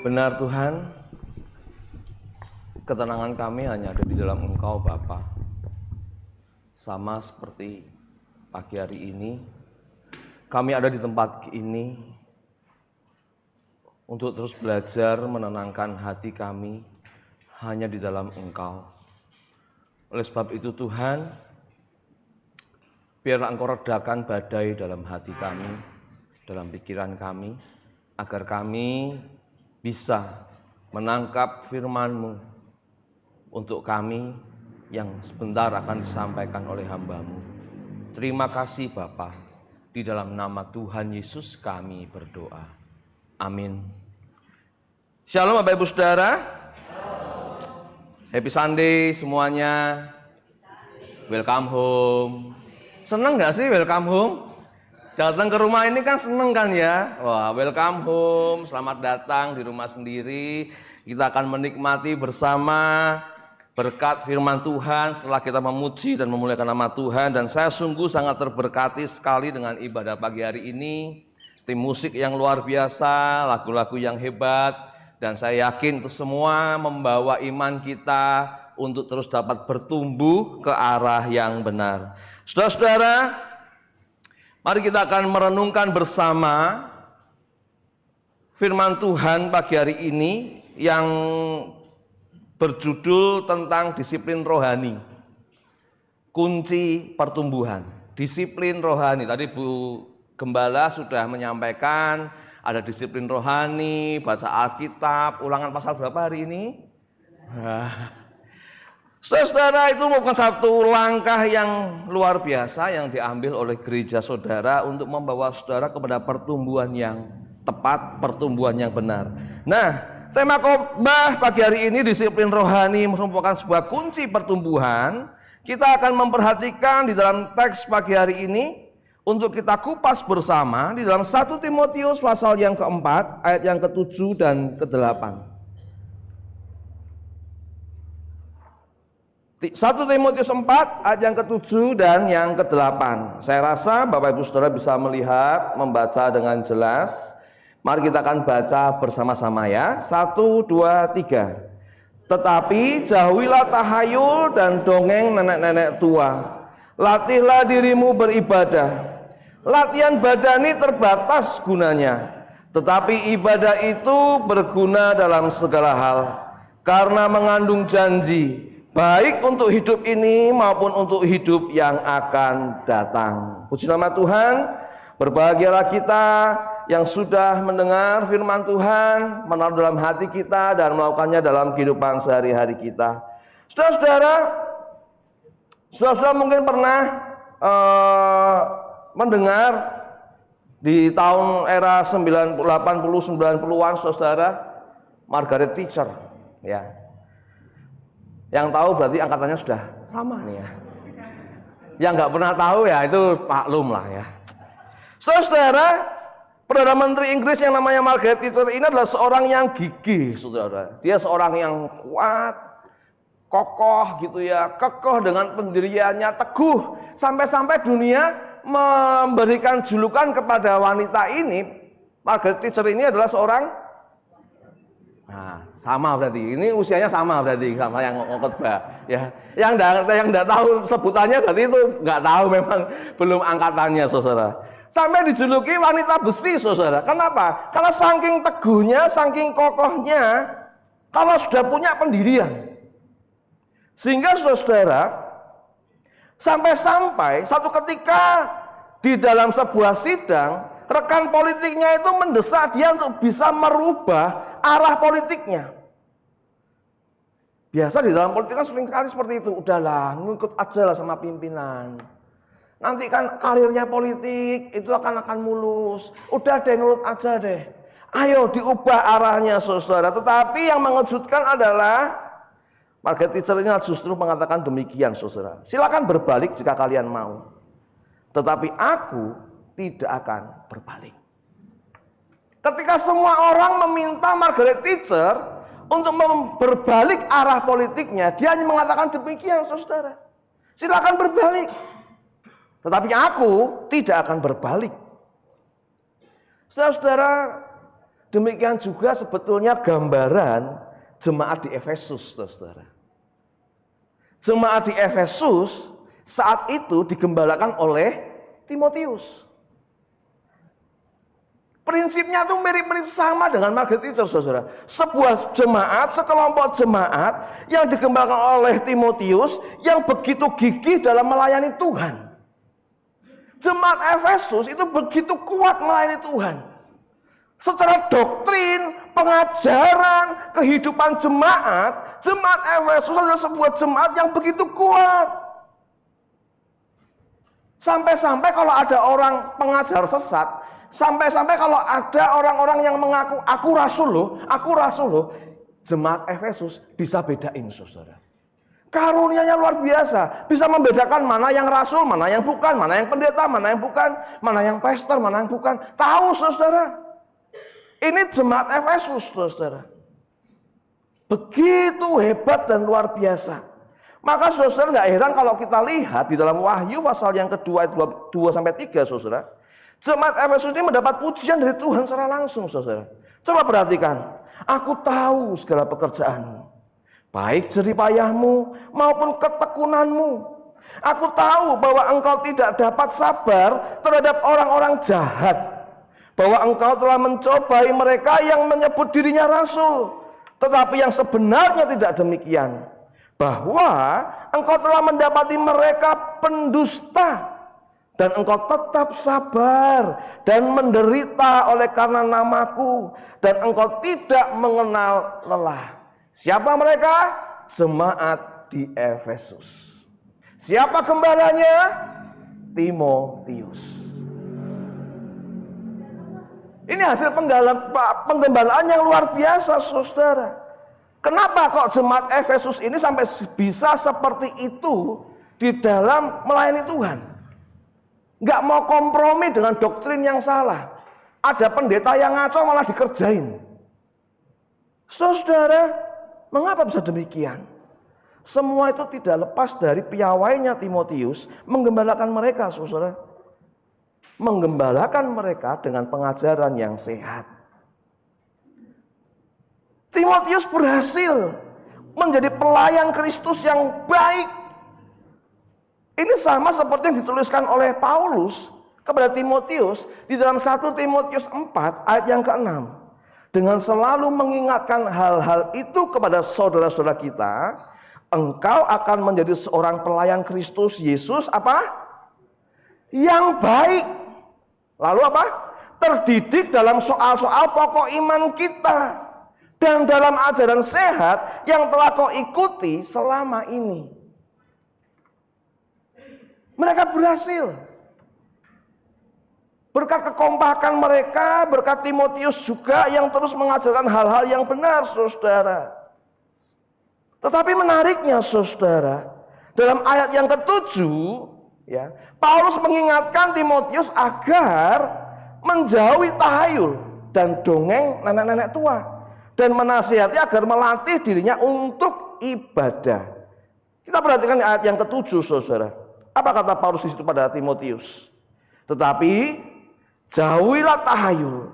Benar Tuhan, ketenangan kami hanya ada di dalam Engkau Bapa. Sama seperti pagi hari ini, kami ada di tempat ini untuk terus belajar menenangkan hati kami hanya di dalam Engkau. Oleh sebab itu Tuhan, biarlah Engkau redakan badai dalam hati kami, dalam pikiran kami, agar kami bisa menangkap firman-Mu untuk kami yang sebentar akan disampaikan oleh hamba-Mu. Terima kasih Bapa, di dalam nama Tuhan Yesus kami berdoa. Amin. Shalom Bapak Ibu Saudara. Happy Sunday semuanya. Welcome home. Senang gak sih welcome home? Datang ke rumah ini kan seneng kan ya? Wah, welcome home, selamat datang di rumah sendiri. Kita akan menikmati bersama berkat firman Tuhan setelah kita memuji dan memuliakan nama Tuhan. Dan saya sungguh sangat terberkati sekali dengan ibadah pagi hari ini. Tim musik yang luar biasa, lagu-lagu yang hebat. Dan saya yakin itu semua membawa iman kita untuk terus dapat bertumbuh ke arah yang benar. Saudara-saudara, mari kita akan merenungkan bersama firman Tuhan pagi hari ini yang berjudul tentang disiplin rohani. Kunci pertumbuhan, disiplin rohani. Tadi Bu Gembala sudah menyampaikan ada disiplin rohani, baca Alkitab, Ulangan pasal berapa hari ini? Saudara-saudara, itu bukan satu langkah yang luar biasa yang diambil oleh gereja saudara untuk membawa saudara kepada pertumbuhan yang tepat, pertumbuhan yang benar. Nah, tema khotbah pagi hari ini disiplin rohani merupakan sebuah kunci pertumbuhan. Kita akan memperhatikan di dalam teks pagi hari ini untuk kita kupas bersama di dalam 1 Timotius pasal yang keempat, ayat yang ke-7 dan ke-8. 1 Timotius 4 ayat yang ke-7 dan yang ke-8. Saya rasa Bapak Ibu Saudara bisa melihat, membaca dengan jelas. Mari kita akan baca bersama-sama ya. 1, 2, 3. Tetapi jauhilah tahayul dan dongeng nenek-nenek tua. Latihlah dirimu beribadah. Latihan badani terbatas gunanya, tetapi ibadah itu berguna dalam segala hal, karena mengandung janji baik untuk hidup ini maupun untuk hidup yang akan datang. Puji nama Tuhan. Berbahagialah kita yang sudah mendengar firman Tuhan, menaruh dalam hati kita dan melakukannya dalam kehidupan sehari-hari kita. Saudara-saudara mungkin pernah mendengar di tahun era 80-90-an saudara, Margaret Thatcher ya. Yang tahu berarti angkatannya sudah sama nih ya. Yang nggak pernah tahu ya itu maklum lah ya. Saudara, Perdana Menteri Inggris yang namanya Margaret Thatcher ini adalah seorang yang gigih, saudara. Dia seorang yang kuat, kokoh gitu ya, kokoh dengan pendiriannya, teguh. Sampai-sampai dunia memberikan julukan kepada wanita ini. Margaret Thatcher ini adalah seorang, nah, sama berarti, ini usianya sama berarti sama yang khotbah ya. Yang enggak tahu sebutannya berarti itu enggak tahu, memang belum angkatannya saudara. Sampai dijuluki wanita besi saudara. Kenapa? Karena saking teguhnya, saking kokohnya, kalau sudah punya pendirian. Sehingga saudara, sampai-sampai satu ketika di dalam sebuah sidang, rekan politiknya itu mendesak dia untuk bisa merubah arah politiknya. Biasa di dalam politik kan sering sekali seperti itu. Udahlah, ngikut aja lah sama pimpinan. Nanti kan karirnya politik itu akan mulus. Udah deh, nurut aja deh. Ayo diubah arahnya saudara. Tetapi yang mengejutkan adalah Margaret Thatcher ini justru mengatakan demikian saudara. Silakan berbalik jika kalian mau. Tetapi aku tidak akan berbalik. Ketika semua orang meminta Margaret Thatcher untuk berbalik arah politiknya, dia hanya mengatakan demikian saudara. Silakan berbalik. Tetapi aku tidak akan berbalik. Saudara-saudara, Demikian juga sebetulnya gambaran jemaat di Efesus, saudara. Jemaat di Efesus saat itu digembalakan oleh Timotius. Prinsipnya tuh mirip-mirip sama dengan Margaret Thatcher, saudara. Sebuah jemaat, sekelompok jemaat yang digembalakan oleh Timotius yang begitu gigih dalam melayani Tuhan. Jemaat Efesus itu begitu kuat melayani Tuhan. Secara doktrin, pengajaran, kehidupan jemaat Efesus adalah sebuah jemaat yang begitu kuat. Sampai-sampai kalau ada orang pengajar sesat, sampai-sampai kalau ada orang-orang yang mengaku, aku rasul loh, jemaat Efesus bisa bedain, saudara. Karunia-nya luar biasa, bisa membedakan mana yang rasul, mana yang bukan, mana yang pendeta, mana yang bukan, mana yang pastor, mana yang bukan. Tahu, saudara. Ini jemaat Efesus, saudara. Begitu hebat dan luar biasa. Maka saudara nggak heran kalau kita lihat di dalam Wahyu pasal yang kedua, 2-3, saudara. Jemaat Efesus ini mendapat pujian dari Tuhan secara langsung, saudara. Coba perhatikan. Aku tahu segala pekerjaanmu, baik jeripayahmu maupun ketekunanmu. Aku tahu bahwa engkau tidak dapat sabar terhadap orang-orang jahat, bahwa engkau telah mencobai mereka yang menyebut dirinya rasul, tetapi yang sebenarnya tidak demikian, bahwa engkau telah mendapati mereka pendusta, dan engkau tetap sabar dan menderita oleh karena namaku, dan engkau tidak mengenal lelah. Siapa mereka? Jemaat di Efesus. Siapa gembalanya? Timotius. Ini hasil penggembalaan yang luar biasa, saudara. Kenapa kok jemaat Efesus ini sampai bisa seperti itu di dalam melayani Tuhan? Nggak mau kompromi dengan doktrin yang salah. Ada pendeta yang ngaco malah dikerjain. Saudara, mengapa bisa demikian? Semua itu tidak lepas dari piawainya Timotius menggembalakan mereka, saudara. Menggembalakan mereka dengan pengajaran yang sehat. Timotius berhasil menjadi pelayan Kristus yang baik. Ini sama seperti yang dituliskan oleh Paulus kepada Timotius di dalam 1 Timotius 4 ayat yang ke-6. Dengan selalu mengingatkan hal-hal itu kepada saudara-saudara kita, engkau akan menjadi seorang pelayan Kristus Yesus apa? Yang baik. Lalu apa? Terdidik dalam soal-soal pokok iman kita dan dalam ajaran sehat yang telah kau ikuti selama ini. Mereka berhasil. Berkat kekompakan mereka, berkat Timotius juga yang terus mengajarkan hal-hal yang benar, saudara. Tetapi menariknya, saudara, dalam ayat yang ke-7, ya, Paulus mengingatkan Timotius agar menjauhi tahayul dan dongeng nenek-nenek tua, dan menasihati agar melatih dirinya untuk ibadah. Kita perhatikan ayat yang ke-7, saudara. Apa kata Paulus di situ pada Timotius? Tetapi jauhilah tahayul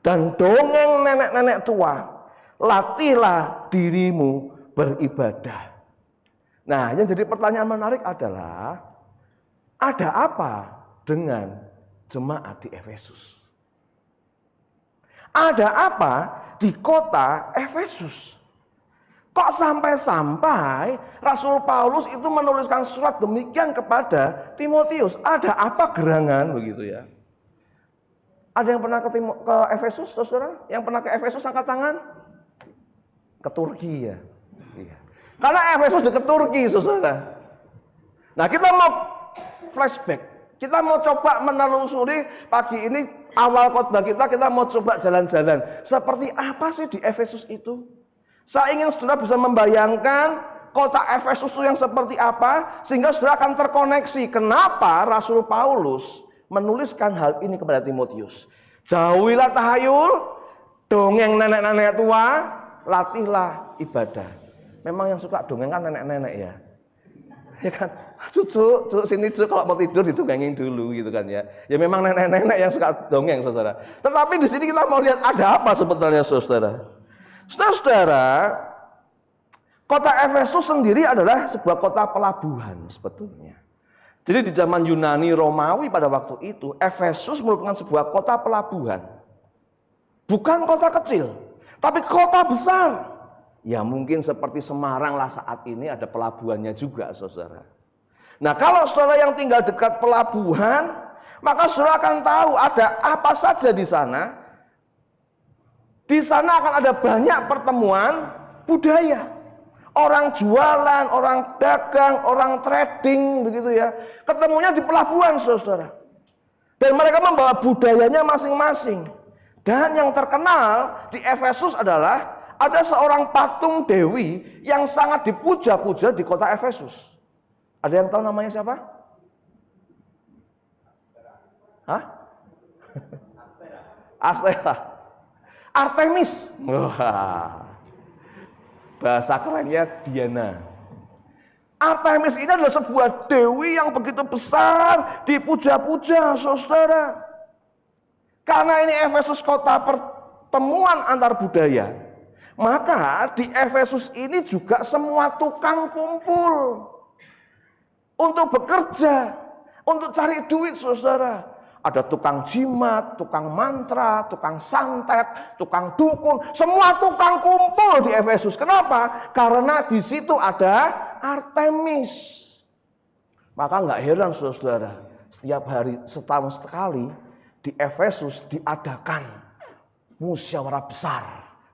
dan dongeng nenek-nenek tua, latihlah dirimu beribadah. Nah, yang jadi pertanyaan menarik adalah, ada apa dengan jemaat di Efesus? Ada apa di kota Efesus? Kok sampai-sampai Rasul Paulus itu menuliskan surat demikian kepada Timotius? Ada apa gerangan begitu ya? Ada yang pernah ke Efesus, saudara? Yang pernah ke Efesus angkat tangan? Ke Turki ya? Iya. Karena Efesus dekat Turki, saudara. Nah, kita mau flashback. Kita mau coba menelusuri pagi ini awal khotbah kita mau coba jalan-jalan. Seperti apa sih di Efesus itu? Saya ingin saudara bisa membayangkan kota Efesus itu yang seperti apa, sehingga saudara akan terkoneksi kenapa Rasul Paulus menuliskan hal ini kepada Timotius. Jauhilah tahayul, dongeng nenek-nenek tua, latihlah ibadah. Memang yang suka dongeng kan nenek-nenek ya. Ya kan, cucu sini cucu kalau mau tidur didongengin dulu gitu kan ya. Ya memang nenek-nenek yang suka dongeng saudara. Tetapi di sini kita mau lihat ada apa sebetulnya saudara. Saudara, kota Efesus sendiri adalah sebuah kota pelabuhan sebetulnya. Jadi di zaman Yunani Romawi pada waktu itu, Efesus merupakan sebuah kota pelabuhan. Bukan kota kecil, tapi kota besar. Ya mungkin seperti Semarang lah saat ini ada pelabuhannya juga saudara. Nah kalau saudara yang tinggal dekat pelabuhan, maka saudara akan tahu ada apa saja di sana. Di sana akan ada banyak pertemuan budaya. Orang jualan, orang dagang, orang trading begitu ya. Ketemunya di pelabuhan saudara. Dan mereka membawa budayanya masing-masing. Dan yang terkenal di Efesus adalah ada seorang patung dewi yang sangat dipuja-puja di kota Efesus. Ada yang tahu namanya siapa? Hah? Astera. Artemis. Wah. Bahasa kerennya Diana. Artemis ini adalah sebuah dewi yang begitu besar, dipuja-puja, saudara. Karena ini Efesus kota pertemuan antar budaya. Maka di Efesus ini juga semua tukang kumpul untuk bekerja, untuk cari duit saudara. Ada tukang jimat, tukang mantra, tukang santet, tukang dukun, semua tukang kumpul di Efesus. Kenapa? Karena di situ ada Artemis. Maka nggak heran saudara, setiap hari setahun sekali di Efesus diadakan musyawarah besar.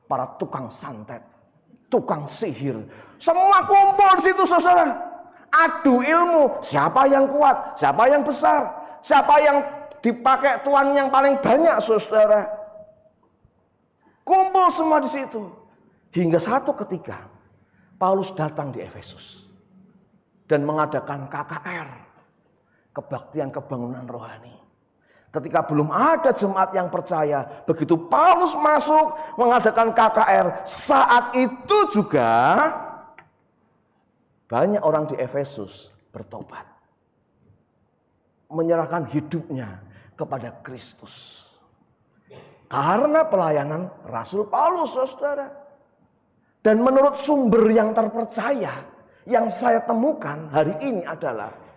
Para tukang santet, tukang sihir, semua kumpul di situ saudara. Adu ilmu, siapa yang kuat, siapa yang besar, siapa yang dipakai tuan yang paling banyak saudara. Kumpul semua di situ. Hingga satu ketika Paulus datang di Efesus dan mengadakan KKR, kebaktian kebangunan rohani. Ketika belum ada jemaat yang percaya, begitu Paulus masuk mengadakan KKR, saat itu juga banyak orang di Efesus bertobat, menyerahkan hidupnya kepada Kristus karena pelayanan Rasul Paulus, saudara. Dan menurut sumber yang terpercaya yang saya temukan hari ini adalah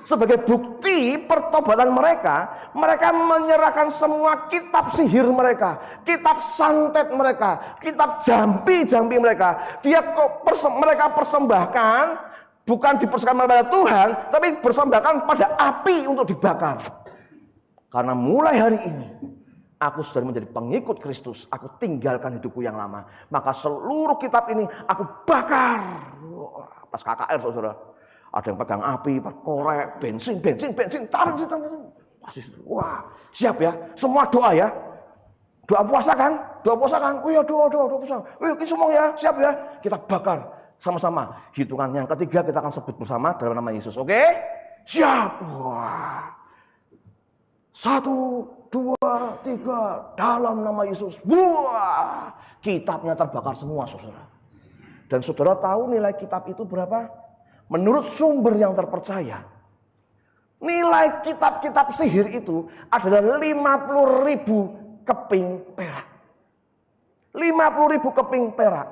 sebagai bukti pertobatan mereka, mereka menyerahkan semua kitab sihir mereka, kitab santet mereka, kitab jampi-jampi mereka. Mereka persembahkan, bukan dipersembahkan pada Tuhan, tapi persembahkan pada api untuk dibakar. Karena mulai hari ini, aku sudah menjadi pengikut Kristus, aku tinggalkan hidupku yang lama. Maka seluruh kitab ini aku bakar. Pas KKR saudara. Ada yang pegang api, korek, bensin, tarik. Wah, siap ya. Semua doa ya. Doa puasa kan? Oh ya, doa puasa. Kita semua ya, siap ya. Kita bakar sama-sama. Hitungan yang ketiga kita akan sebut bersama dalam nama Yesus. Oke? Siap. Wah. 1, 2, 3 dalam nama Yesus. Wah. Kitabnya terbakar semua, saudara. Dan saudara tahu nilai kitab itu berapa? Menurut sumber yang terpercaya, nilai kitab-kitab sihir itu adalah 50.000 keping perak. 50.000 keping perak.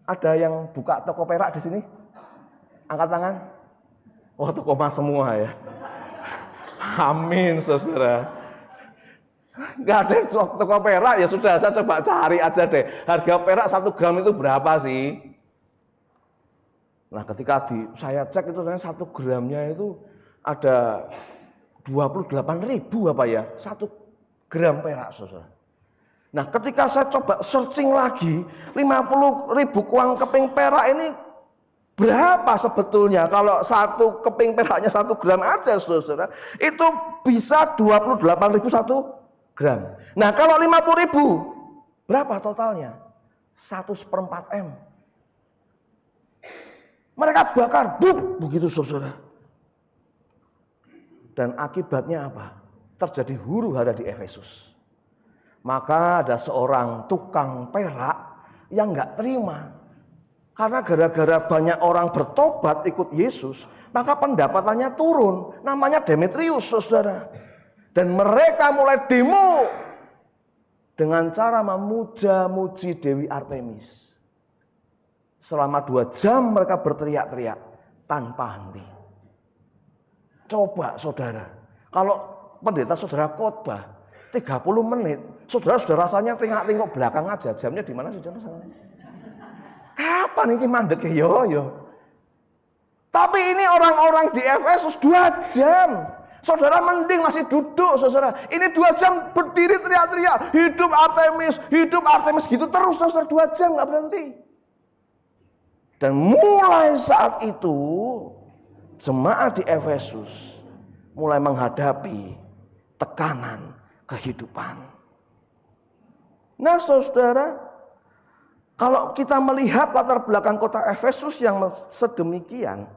Ada yang buka toko perak di sini? Angkat tangan. Wah, toko emas semua ya. Amin, saudara. Gak ada toko perak, ya sudah, saya coba cari aja deh. Harga perak 1 gram itu berapa sih? Nah ketika saya cek itu 1 gramnya itu ada 28.000 apa ya, 1 gram perak saudara. Nah ketika saya coba searching lagi 50.000 uang keping perak ini berapa sebetulnya? Kalau 1 keping peraknya 1 gram aja saudara, itu bisa 28.000 1 gram. Nah kalau 50.000 berapa totalnya? 1/4 M. Mereka bakar, begitu saudara. Dan akibatnya apa? Terjadi huru hara di Efesus. Maka ada seorang tukang perak yang nggak terima. Karena gara-gara banyak orang bertobat ikut Yesus, maka pendapatannya turun. Namanya Demetrius, saudara. Dan mereka mulai demo dengan cara memuja-muji Dewi Artemis. Selama 2 jam mereka berteriak-teriak tanpa henti. Coba saudara, kalau pendeta saudara khotbah 30 menit, saudara sudah rasanya tengok-tengok belakang aja. Jamnya di mana sih jam sana? Kapan ini mandek ya? Yo. Tapi ini orang-orang di Efesus 2 jam. Saudara mending masih duduk, saudara. Ini 2 jam berdiri teriak-teriak, hidup Artemis gitu terus, saudara 2 jam nggak berhenti. Dan mulai saat itu jemaat di Efesus mulai menghadapi tekanan kehidupan. Nah, saudara, kalau kita melihat latar belakang kota Efesus yang sedemikian,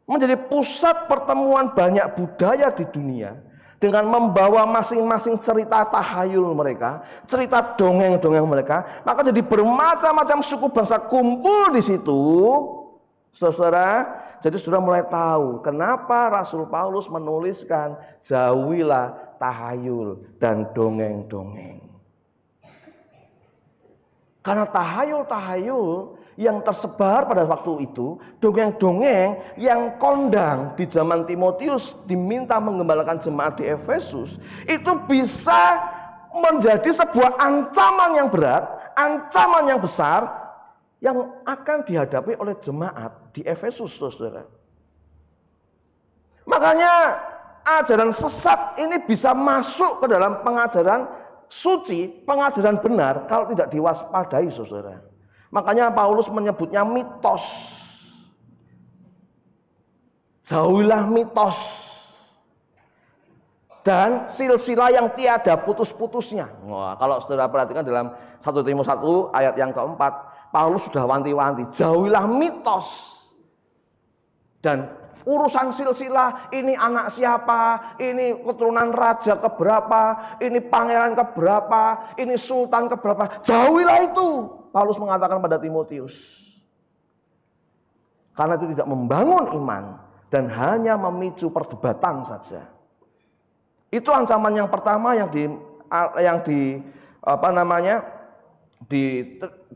menjadi pusat pertemuan banyak budaya di dunia, dengan membawa masing-masing cerita tahayul mereka, cerita dongeng-dongeng mereka, maka jadi bermacam-macam suku bangsa kumpul di situ, saudara. Jadi sudah mulai tahu kenapa Rasul Paulus menuliskan jauhilah tahayul dan dongeng-dongeng. Karena tahayul-tahayul yang tersebar pada waktu itu, dongeng-dongeng yang kondang di zaman Timotius diminta menggembalakan jemaat di Efesus, itu bisa menjadi sebuah ancaman yang berat, ancaman yang besar yang akan dihadapi oleh jemaat di Efesus, saudara. Makanya ajaran sesat ini bisa masuk ke dalam pengajaran suci, pengajaran benar kalau tidak diwaspadai, saudara. Makanya Paulus menyebutnya mitos. Jauhilah mitos dan silsilah yang tiada putus-putusnya. Wah, kalau saudara perhatikan dalam 1 Timotius 1 ayat yang keempat, Paulus sudah wanti-wanti, jauhilah mitos. Dan urusan silsilah, ini anak siapa, ini keturunan raja keberapa, ini pangeran keberapa, ini sultan keberapa, jauhilah itu. Paulus mengatakan pada Timotius. Karena itu tidak membangun iman dan hanya memicu perdebatan saja. Itu ancaman yang pertama yang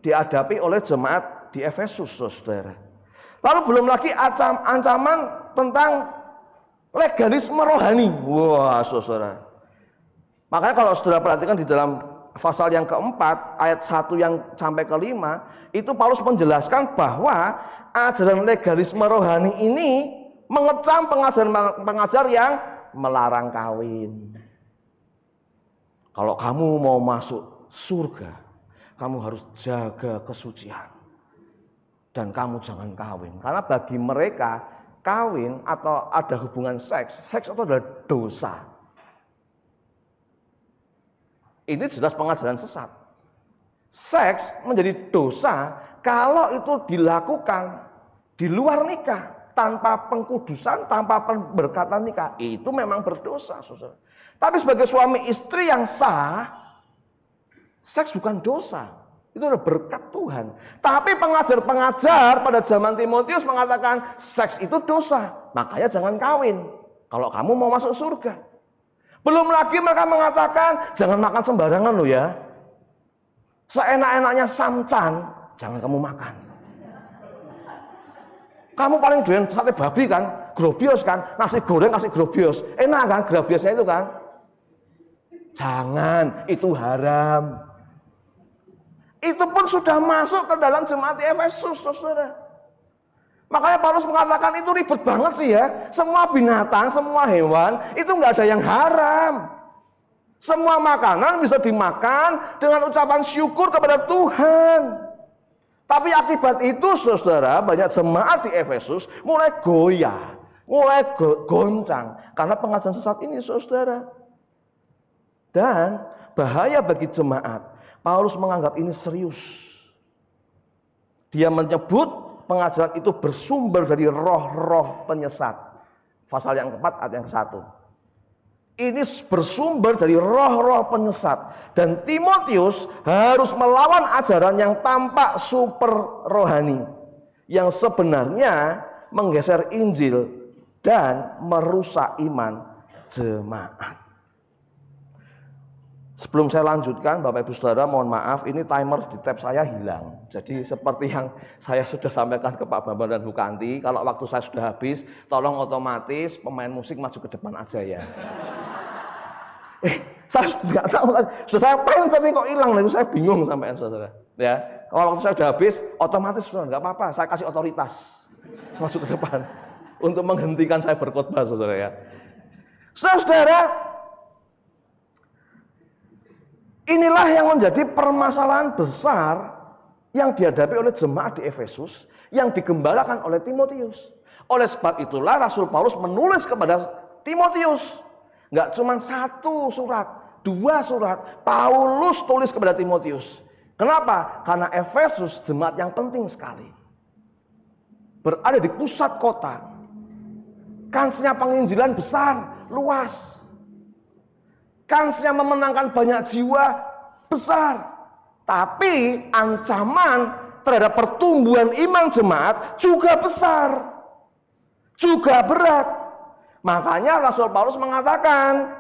dihadapi oleh jemaat di Efesus, saudara. Lalu belum lagi ancaman tentang legalisme rohani. Wah, saudara. Makanya kalau saudara perhatikan di dalam pasal yang keempat, ayat 1 yang sampai ke-5, itu Paulus menjelaskan bahwa ajaran legalisme rohani ini mengecam pengajar yang melarang kawin. Kalau kamu mau masuk surga, kamu harus jaga kesucian. Dan kamu jangan kawin. Karena bagi mereka, kawin atau ada hubungan seks itu adalah dosa. Ini jelas pengajaran sesat. Seks menjadi dosa kalau itu dilakukan di luar nikah, tanpa pengkudusan, tanpa pemberkatan nikah. Itu memang berdosa, saudara. Tapi sebagai suami istri yang sah, seks bukan dosa. Itu adalah berkat Tuhan. Tapi pengajar-pengajar pada zaman Timotius mengatakan seks itu dosa. Makanya jangan kawin kalau kamu mau masuk surga. Belum lagi mereka mengatakan jangan makan sembarangan loh ya. Seenak-enaknya samcan jangan kamu makan. Kamu paling doyan sate babi kan, grobios kan, nasi goreng kasih grobios. Enak kan grobiosnya itu kan? Jangan, itu haram. Itu pun sudah masuk ke dalam jemaat di Efesus, saudara. Makanya Paulus mengatakan itu ribet banget sih ya. Semua binatang, semua hewan itu nggak ada yang haram. Semua makanan bisa dimakan dengan ucapan syukur kepada Tuhan. Tapi akibat itu, saudara, banyak jemaat di Efesus mulai goyah, mulai goncang karena pengajaran sesat ini, saudara. Dan bahaya bagi jemaat, Paulus menganggap ini serius. Dia menyebut pengajaran itu bersumber dari roh-roh penyesat. Pasal yang keempat ayat yang ke-1. Ini bersumber dari roh-roh penyesat. Dan Timotius harus melawan ajaran yang tampak super rohani. yang sebenarnya menggeser Injil dan merusak iman jemaat. Sebelum saya lanjutkan, Bapak Ibu Saudara, mohon maaf, ini timer di tab saya hilang. Jadi seperti yang saya sudah sampaikan ke Pak Bambang dan Bu Kanti, kalau waktu saya sudah habis, tolong otomatis pemain musik maju ke depan aja ya. Saya nggak tahu, sudah saya pencet ini kok hilang, saya bingung sampai saudara. Ya, kalau waktu saya sudah habis, otomatis saudara nggak apa-apa, saya kasih otoritas masuk ke depan untuk menghentikan saya berkhotbah, saudara ya. Saudara, inilah yang menjadi permasalahan besar yang dihadapi oleh jemaat di Efesus yang digembalakan oleh Timotius. Oleh sebab itulah Rasul Paulus menulis kepada Timotius. Enggak cuma 1 surat, 2 surat. Paulus tulis kepada Timotius. Kenapa? Karena Efesus jemaat yang penting sekali. Berada di pusat kota. Kansnya penginjilan besar, luas. Kansnya memenangkan banyak jiwa besar. Tapi ancaman terhadap pertumbuhan iman jemaat juga besar. Juga berat. Makanya Rasul Paulus mengatakan,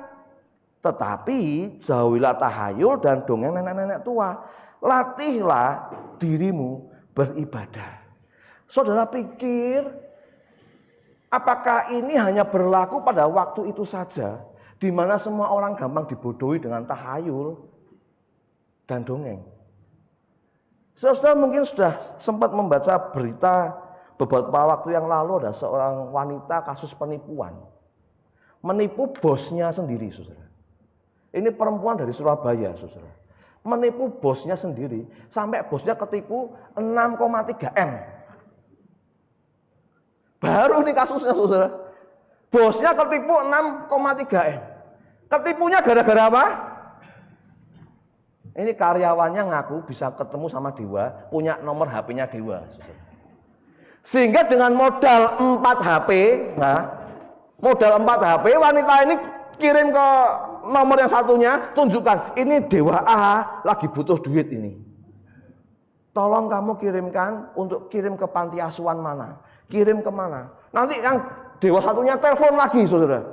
tetapi jauhilah tahayul dan dongeng nenek-nenek tua. Latihlah dirimu beribadah. Saudara pikir, apakah ini hanya berlaku pada waktu itu saja? Di mana semua orang gampang dibodohi dengan tahayul dan dongeng. Saudara mungkin sudah sempat membaca berita beberapa waktu yang lalu ada seorang wanita kasus penipuan. Menipu bosnya sendiri, saudara. Ini perempuan dari Surabaya, saudara. Menipu bosnya sendiri sampai bosnya ketipu 6,3 M. Baru nih kasusnya, saudara. Bosnya ketipu 6,3 M. Ketipunya gara-gara apa? Ini karyawannya ngaku bisa ketemu sama Dewa, punya nomor HP-nya Dewa. Sehingga dengan modal 4 HP, modal 4 HP, wanita ini kirim ke nomor yang satunya, tunjukkan, ini Dewa A lagi butuh duit ini. Tolong kamu kirimkan untuk kirim ke panti asuhan mana, kirim ke mana. Nanti yang Dewa satunya telepon lagi, saudara.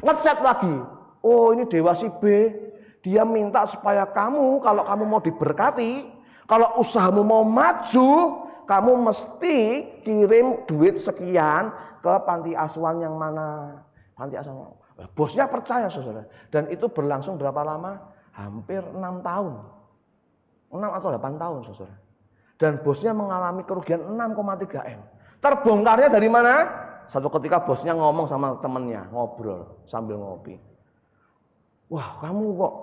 Ngechat lagi. Oh, ini Dewa si B. Dia minta supaya kamu, kalau kamu mau diberkati, kalau usahamu mau maju, kamu mesti kirim duit sekian ke panti asuhan yang mana. Panti asuhan. Bosnya percaya, saudara. Dan itu berlangsung berapa lama? Hampir 6 tahun. 6 atau 8 tahun, saudara. Dan bosnya mengalami kerugian 6,3 M. Terbongkarnya dari mana? Satu ketika bosnya ngomong sama temennya, ngobrol sambil ngopi. Wah, kamu kok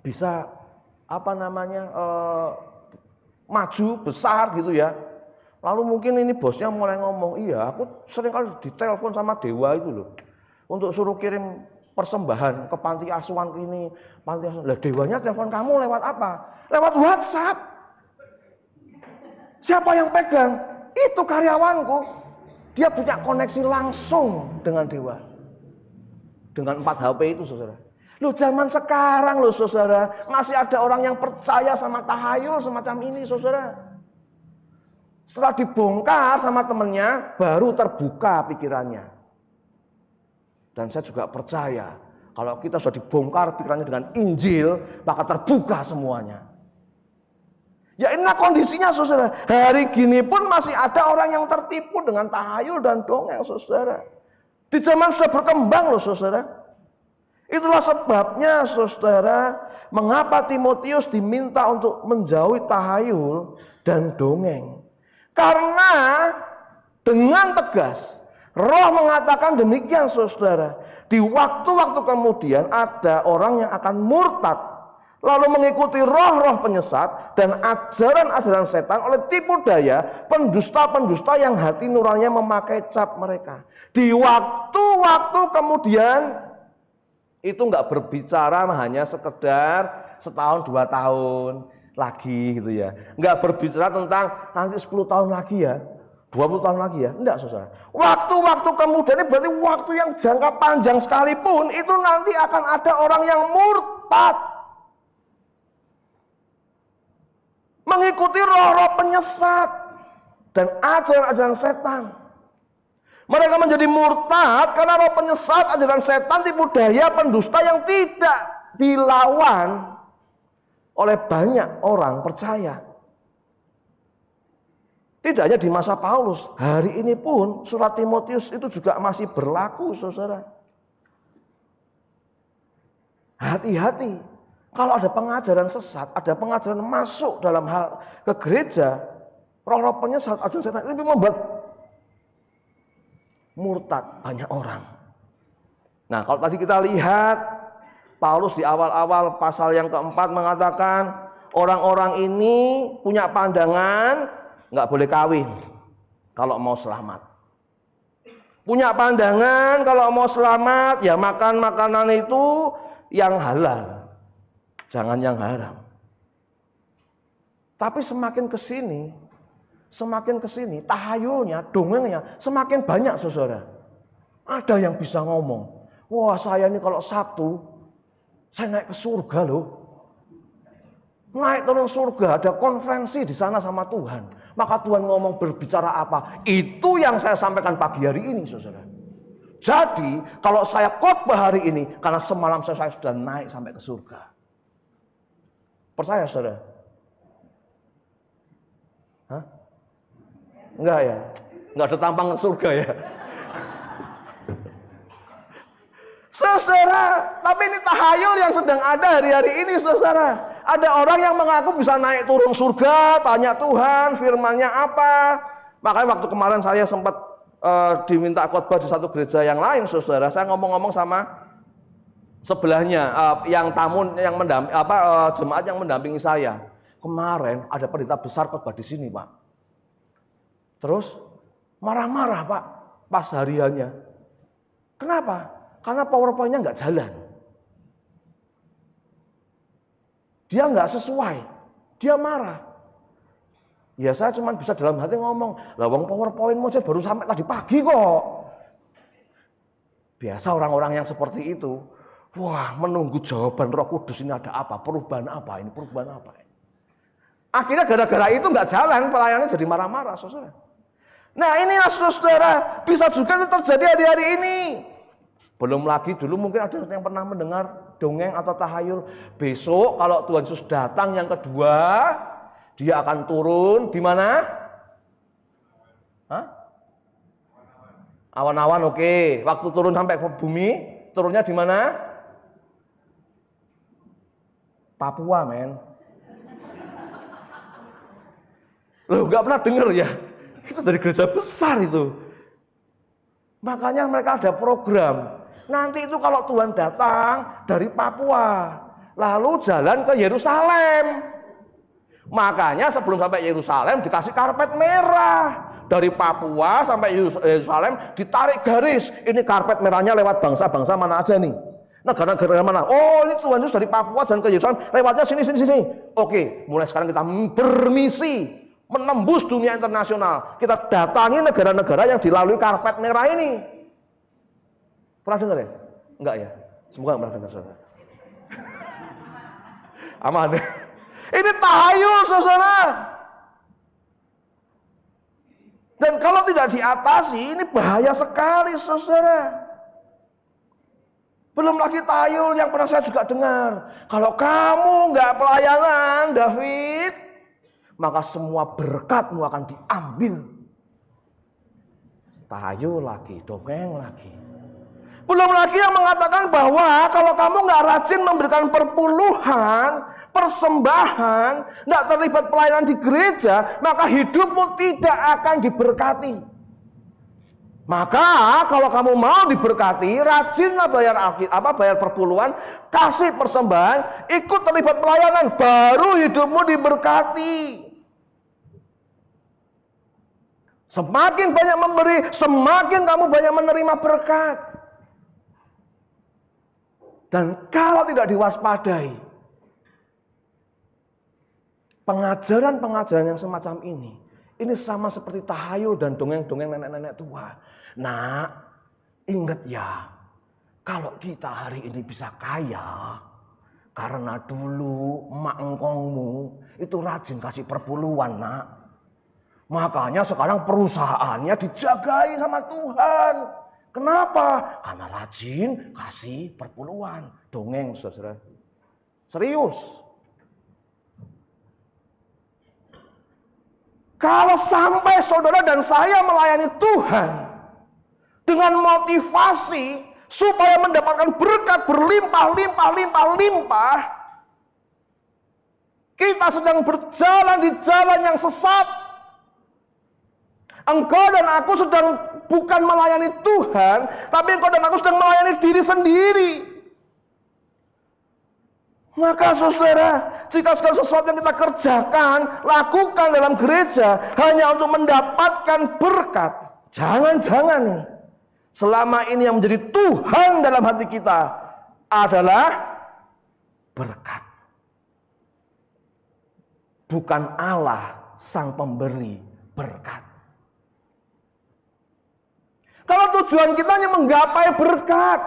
bisa maju besar gitu ya. Lalu mungkin ini bosnya mulai ngomong, iya aku sering kali ditelepon sama Dewa itu loh, untuk suruh kirim persembahan ke panti asuhan ini, panti asuhan. Lah Dewanya telepon kamu lewat apa? Lewat WhatsApp. Siapa yang pegang? Itu karyawanku. Dia punya koneksi langsung dengan Dewa. Dengan 4 HP itu, saudara. Loh, zaman sekarang loh, saudara, masih ada orang yang percaya sama tahayul semacam ini, saudara. Setelah dibongkar sama temennya, baru terbuka pikirannya. Dan saya juga percaya, kalau kita sudah dibongkar pikirannya dengan Injil, maka terbuka semuanya. Ya inilah kondisinya, saudara. Hari gini pun masih ada orang yang tertipu dengan tahayul dan dongeng, saudara. Di zaman sudah berkembang loh, saudara. Itulah sebabnya, saudara, mengapa Timotius diminta untuk menjauhi tahayul dan dongeng. Karena dengan tegas Roh mengatakan demikian, saudara. Di waktu-waktu kemudian ada orang yang akan murtad, lalu mengikuti roh-roh penyesat dan ajaran-ajaran setan oleh tipu daya pendusta-pendusta yang hati nuraninya memakai cap mereka. Di waktu-waktu kemudian itu nggak berbicara hanya sekedar setahun 2 tahun lagi gitu ya, nggak berbicara tentang nanti 10 tahun lagi ya, 20 tahun lagi ya, enggak, saudara. Waktu-waktu kemudian ini berarti waktu yang jangka panjang sekalipun itu nanti akan ada orang yang murtad, mengikuti roh-roh penyesat dan ajaran-ajaran setan. Mereka menjadi murtad karena penyesat ajaran setan, tipu daya, pendusta yang tidak dilawan oleh banyak orang percaya. Tidak hanya di masa Paulus, hari ini pun surat Timotius itu juga masih berlaku, saudara. Hati-hati, kalau ada pengajaran sesat, ada pengajaran masuk dalam hal ke gereja, roh-roh penyesat, ajaran setan itu membuat murtad banyak orang. Nah, kalau tadi kita lihat, Paulus di awal-awal pasal yang keempat mengatakan, orang-orang ini punya pandangan, nggak boleh kawin kalau mau selamat. Punya pandangan kalau mau selamat ya makan makanan itu yang halal, jangan yang haram. Tapi semakin kesini tahayulnya, dongengnya semakin banyak, saudara. Ada yang bisa ngomong, wah saya ini kalau Sabtu saya naik ke surga loh. Naik turun surga, ada konferensi di sana sama Tuhan. Maka Tuhan ngomong berbicara apa? Itu yang saya sampaikan pagi hari ini, saudara. Jadi kalau saya khotbah hari ini, karena semalam saya sudah naik sampai ke surga. Percaya, saudara? Hah? Enggak ya? Enggak ada tampang ke surga ya? Saudara, tapi ini tahayul yang sedang ada hari-hari ini, saudara. Ada orang yang mengaku bisa naik turun surga, tanya Tuhan, firman-Nya apa. Makanya waktu kemarin saya sempat diminta khotbah di satu gereja yang lain, saudara. Saya ngomong-ngomong sama sebelahnya, yang tamu, yang jemaat yang mendampingi saya. Kemarin ada pendeta besar khotbah di sini, Pak. Terus marah-marah, Pak, pas hariannya. Kenapa? Karena PowerPoint-nya nggak jalan. Dia nggak sesuai, dia marah. Ya saya cuma bisa dalam hati ngomong, lah wong PowerPoint aja baru sampai tadi pagi kok. Biasa orang-orang yang seperti itu, wah menunggu jawaban Roh Kudus ini ada apa, perubahan apa ini, perubahan apa. Akhirnya gara-gara itu nggak jalan, pelayannya jadi marah-marah, saudara. Nah inilah saudara, bisa juga itu terjadi hari-hari ini. Belum lagi dulu mungkin ada yang pernah mendengar dongeng atau tahayul. Besok kalau Tuhan Yesus datang yang kedua, dia akan turun di mana? Hah? Awan-awan, oke. Waktu turun sampai ke bumi, turunnya di mana? Papua, men. Loh, nggak pernah dengar ya? Itu dari gereja besar itu. Makanya mereka ada program. Nanti itu kalau Tuhan datang dari Papua, lalu jalan ke Yerusalem. Makanya sebelum sampai Yerusalem dikasih karpet merah. Dari Papua sampai Yerusalem ditarik garis. Ini karpet merahnya lewat bangsa-bangsa mana aja nih. Negara-negara mana? Oh ini Tuhan Yesus dari Papua jalan ke Yerusalem. Lewatnya sini. Oke, mulai sekarang kita bermisi. Menembus dunia internasional. Kita datangi negara-negara yang dilalui karpet merah ini. Pernah dengar ya? Enggak ya? Semoga pernah dengar, saudara. Aman ya? Ini tahayul, saudara. Dan kalau tidak diatasi, ini bahaya sekali, saudara. Belum lagi tahayul yang pernah saya juga dengar. Kalau kamu enggak pelayanan, David, maka semua berkatmu akan diambil. Tahayul lagi, dongeng lagi. Belum lagi yang mengatakan bahwa kalau kamu nggak rajin memberikan perpuluhan, persembahan, nggak terlibat pelayanan di gereja, maka hidupmu tidak akan diberkati. Maka kalau kamu mau diberkati, rajinlah bayar perpuluhan, kasih persembahan, ikut terlibat pelayanan, baru hidupmu diberkati. Semakin banyak memberi, semakin kamu banyak menerima berkat. Dan kalau tidak diwaspadai, pengajaran-pengajaran yang semacam ini sama seperti tahayul dan dongeng-dongeng nenek-nenek tua. Nah, ingat ya, kalau kita hari ini bisa kaya, karena dulu emak engkongmu itu rajin kasih perpuluhan, nak. Makanya sekarang perusahaannya dijagai sama Tuhan. Kenapa? Karena rajin kasih perpuluhan. Dongeng, saudara. Serius. Kalau sampai saudara dan saya melayani Tuhan dengan motivasi supaya mendapatkan berkat berlimpah, kita sedang berjalan di jalan yang sesat. Engkau dan aku sedang bukan melayani Tuhan, tapi engkau dan aku sedang melayani diri sendiri. Maka saudara, jika segala sesuatu yang kita kerjakan, lakukan dalam gereja hanya untuk mendapatkan berkat, jangan-jangan nih, selama ini yang menjadi Tuhan dalam hati kita adalah berkat. Bukan Allah sang pemberi berkat. Kalau tujuan kita hanya menggapai berkat,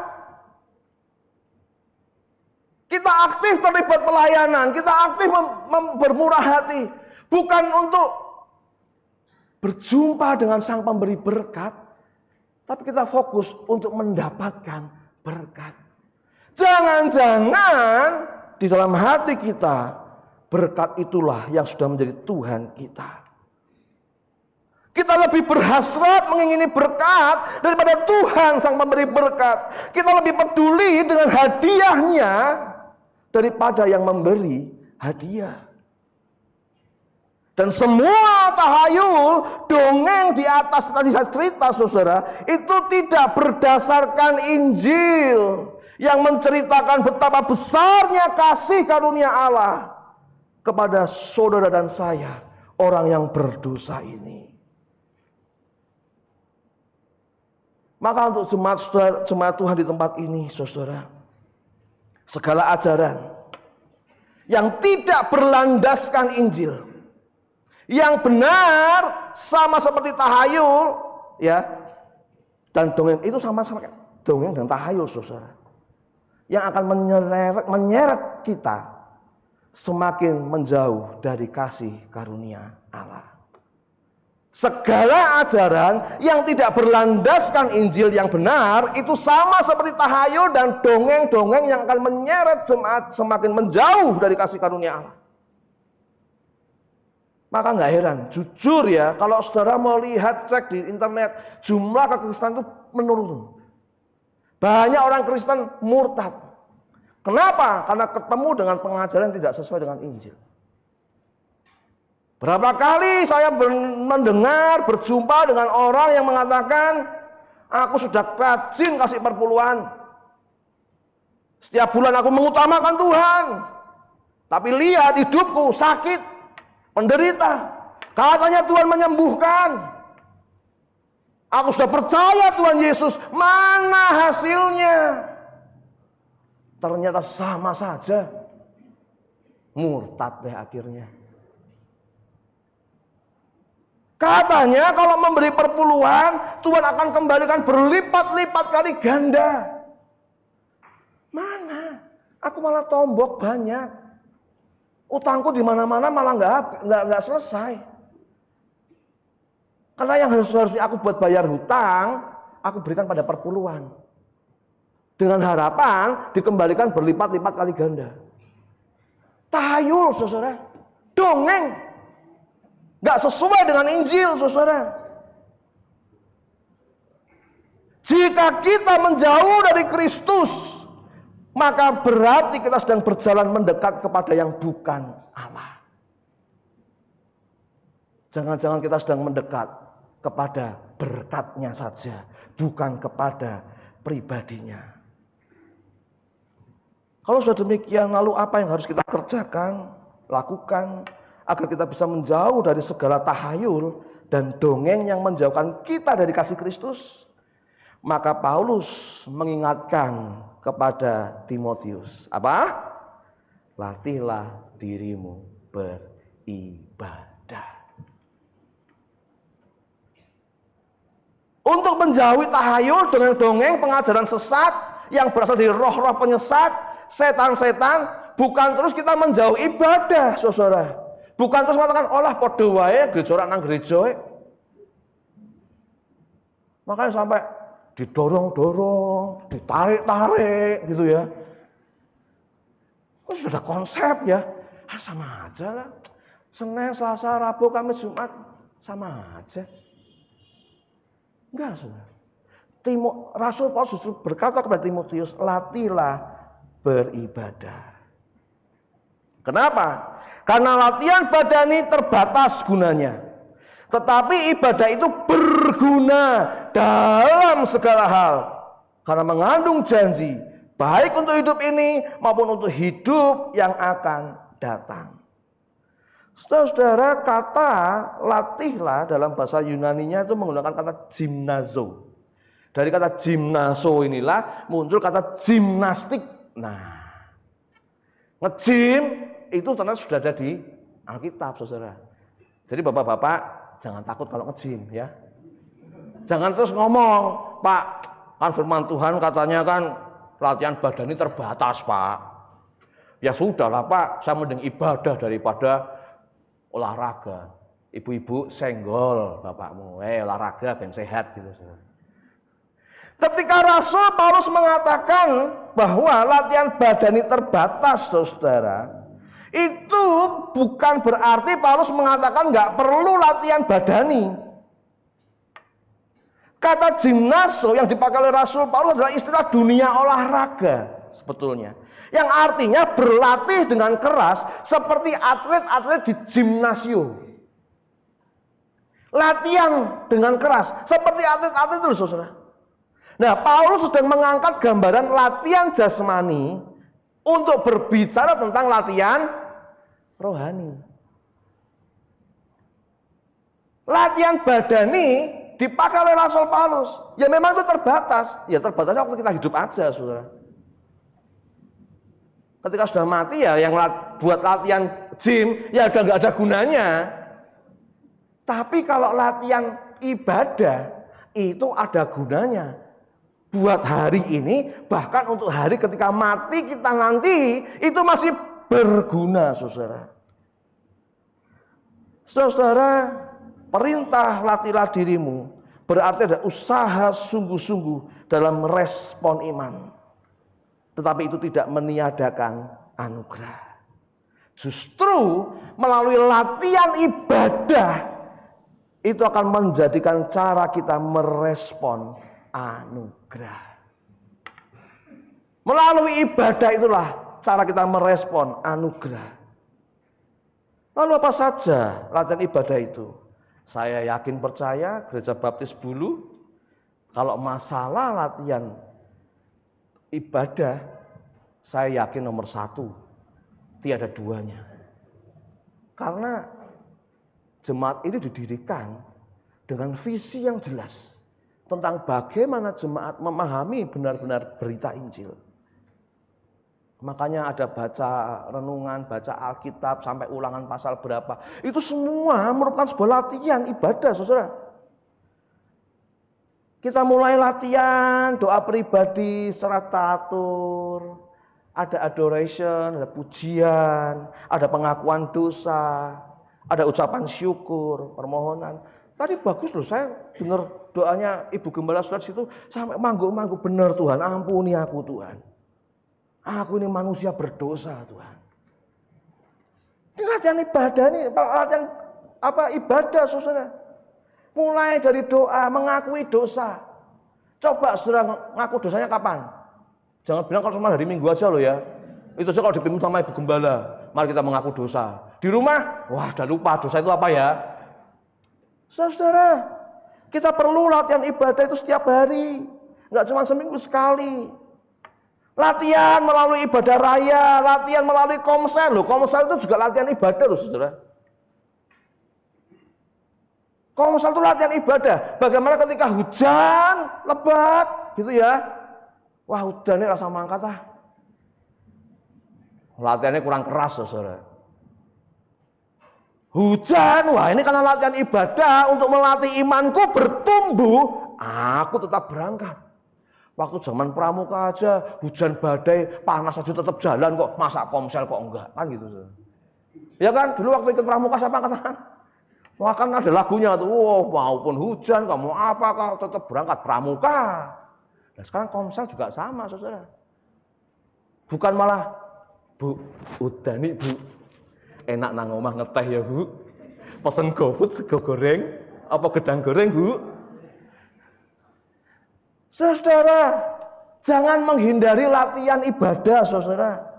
kita aktif terlibat pelayanan, kita aktif bermurah hati, bukan untuk berjumpa dengan sang pemberi berkat, tapi kita fokus untuk mendapatkan berkat. Jangan-jangan di dalam hati kita, berkat itulah yang sudah menjadi Tuhan kita. Kita lebih berhasrat mengingini berkat daripada Tuhan sang pemberi berkat. Kita lebih peduli dengan hadiahnya daripada yang memberi hadiah. Dan semua tahayul, dongeng di atas tadi saya cerita saudara, itu tidak berdasarkan Injil yang menceritakan betapa besarnya kasih karunia Allah kepada saudara dan saya, orang yang berdosa ini. Maka untuk jemaat Tuhan di tempat ini, saudara, segala ajaran yang tidak berlandaskan Injil, yang benar sama seperti tahayul, ya, dan dongeng itu sama-sama dongeng dan tahayul, saudara, yang akan menyeret kita semakin menjauh dari kasih karunia Allah. Segala ajaran yang tidak berlandaskan Injil yang benar itu sama seperti tahayul dan dongeng-dongeng yang akan menyeret jemaat semakin menjauh dari kasih karunia Allah. Maka nggak heran, jujur ya, kalau saudara mau lihat, cek di internet, jumlah kekristenan itu menurun. Banyak orang Kristen murtad. Kenapa? Karena ketemu dengan pengajaran yang tidak sesuai dengan Injil. Berapa kali saya mendengar, berjumpa dengan orang yang mengatakan, aku sudah rajin kasih perpuluhan. Setiap bulan aku mengutamakan Tuhan. Tapi lihat hidupku sakit, penderita. Katanya Tuhan menyembuhkan. Aku sudah percaya Tuhan Yesus, mana hasilnya? Ternyata sama saja. Murtad deh akhirnya. Katanya kalau memberi perpuluhan, Tuhan akan kembalikan berlipat-lipat kali ganda. Mana? Aku malah tombok banyak. Utangku di mana-mana malah nggak selesai. Karena yang harusnya aku buat bayar hutang, aku berikan pada perpuluhan. Dengan harapan dikembalikan berlipat-lipat kali ganda. Tahayul, saudara. Dongeng. Gak sesuai dengan Injil, saudara. Jika kita menjauh dari Kristus, maka berarti kita sedang berjalan mendekat kepada yang bukan Allah. Jangan-jangan kita sedang mendekat kepada berkatnya saja, bukan kepada pribadinya. Kalau sudah demikian, lalu apa yang harus kita kerjakan, lakukan, agar kita bisa menjauh dari segala tahayul dan dongeng yang menjauhkan kita dari kasih Kristus? Maka Paulus mengingatkan kepada Timotius, apa? Latihlah dirimu beribadah. Untuk menjauhi tahayul, dongeng-dongeng, pengajaran sesat yang berasal dari roh-roh penyesat, setan-setan, bukan terus kita menjauh ibadah, saudara. Bukan terus mengatakan olah padha wae gereja ora nang gereja. Makanya sampai didorong-dorong, ditarik-tarik gitu ya. Kok sudah ada konsep ya? Sama aja lah. Senin, Selasa, Rabu, Kamis, Jumat sama aja. Enggak, saudara. Rasul Paulus justru berkata kepada Timotius, latihlah beribadah. Kenapa? Karena latihan badani terbatas gunanya. Tetapi ibadah itu berguna dalam segala hal. Karena mengandung janji, baik untuk hidup ini maupun untuk hidup yang akan datang. Saudara-saudara, kata latihlah dalam bahasa Yunaninya itu menggunakan kata gymnazo. Dari kata gymnazo inilah muncul kata gimnastik. Nah, nge-gym itu ternyata sudah ada di Alkitab, saudara. Jadi bapak-bapak jangan takut kalau nge-gym ya. Jangan terus ngomong, Pak, kan firman Tuhan katanya kan latihan badan ini terbatas, Pak. Ya sudahlah, Pak, saya mending ibadah daripada olahraga. Ibu-ibu senggol bapakmu, olahraga ben sehat gitu. Ketika Rasul Paulus mengatakan bahwa latihan badani terbatas, saudara, itu bukan berarti Paulus mengatakan nggak perlu latihan badani. Kata gimnaso yang dipakai oleh Rasul Paulus adalah istilah dunia olahraga sebetulnya. Yang artinya berlatih dengan keras seperti atlet-atlet di gimnasium. Latihan dengan keras seperti atlet-atlet itu, saudara. Nah, Paulus sedang mengangkat gambaran latihan jasmani untuk berbicara tentang latihan rohani. Latihan badani dipakai oleh Rasul Paulus. Ya memang itu terbatas. Ya terbatasnya waktu kita hidup aja, saudara. Ketika sudah mati ya yang buat latihan gym ya udah nggak ada gunanya. Tapi kalau latihan ibadah itu ada gunanya. Buat hari ini, bahkan untuk hari ketika mati kita nanti itu masih berguna, saudara. Saudara, perintah latihlah dirimu berarti ada usaha sungguh-sungguh dalam merespon iman. Tetapi itu tidak meniadakan anugerah. Justru melalui latihan ibadah itu akan menjadikan cara kita merespon anugerah. Melalui ibadah itulah cara kita merespon anugerah. Lalu apa saja latihan ibadah itu? Saya yakin percaya Gereja Baptis Bulu kalau masalah latihan ibadah, saya yakin nomor 1, tiada duanya. Karena jemaat ini didirikan dengan visi yang jelas tentang bagaimana jemaat memahami benar-benar berita Injil. Makanya ada baca renungan, baca Alkitab sampai ulangan pasal berapa. Itu semua merupakan sebuah latihan ibadah, saudara. Kita mulai latihan doa pribadi secara teratur. Ada adoration, ada pujian, ada pengakuan dosa, ada ucapan syukur, permohonan. Tadi bagus loh, saya dengar doanya Ibu Gembala Saudara situ sampai mangguk-mangguk, benar Tuhan, ampuni aku Tuhan. Aku ini manusia berdosa Tuhan. Ini latihan ibadah nih, latihan ibadah, saudara. Mulai dari doa, mengakui dosa. Coba saudara ngaku dosanya kapan? Jangan bilang kalau cuma hari Minggu aja loh ya. Itu saja kalau dipimpin sama Ibu Gembala. Mari kita mengaku dosa. Di rumah, wah udah lupa dosa itu apa ya. Saudara, kita perlu latihan ibadah itu setiap hari. Enggak cuma seminggu sekali. Latihan melalui ibadah raya, latihan melalui komsel loh. Komsel itu juga latihan ibadah loh, saudara. Komsel itu latihan ibadah. Bagaimana ketika hujan lebat, gitu ya? Wah, udah nih rasa mangkat ah. Latihannya kurang keras, saudara. Hujan, wah ini karena latihan ibadah untuk melatih imanku bertumbuh. Aku tetap berangkat. Waktu zaman pramuka aja, hujan badai, panas aja tetap jalan kok. Masa komsel kok enggak? Kan gitu, saudara. Ya kan, dulu waktu ikut pramuka siapa katakan? Wah kan ada lagunya tuh, wow, maupun hujan, kamu apa, kau tetap berangkat pramuka. Nah sekarang Komsel juga sama, saudara. Bukan malah, Bu, udah nih Bu, enak nang omah ngeteh ya Bu, pesen GoFood sego goreng, apa gedang goreng Bu. Saudara, jangan menghindari latihan ibadah, saudara.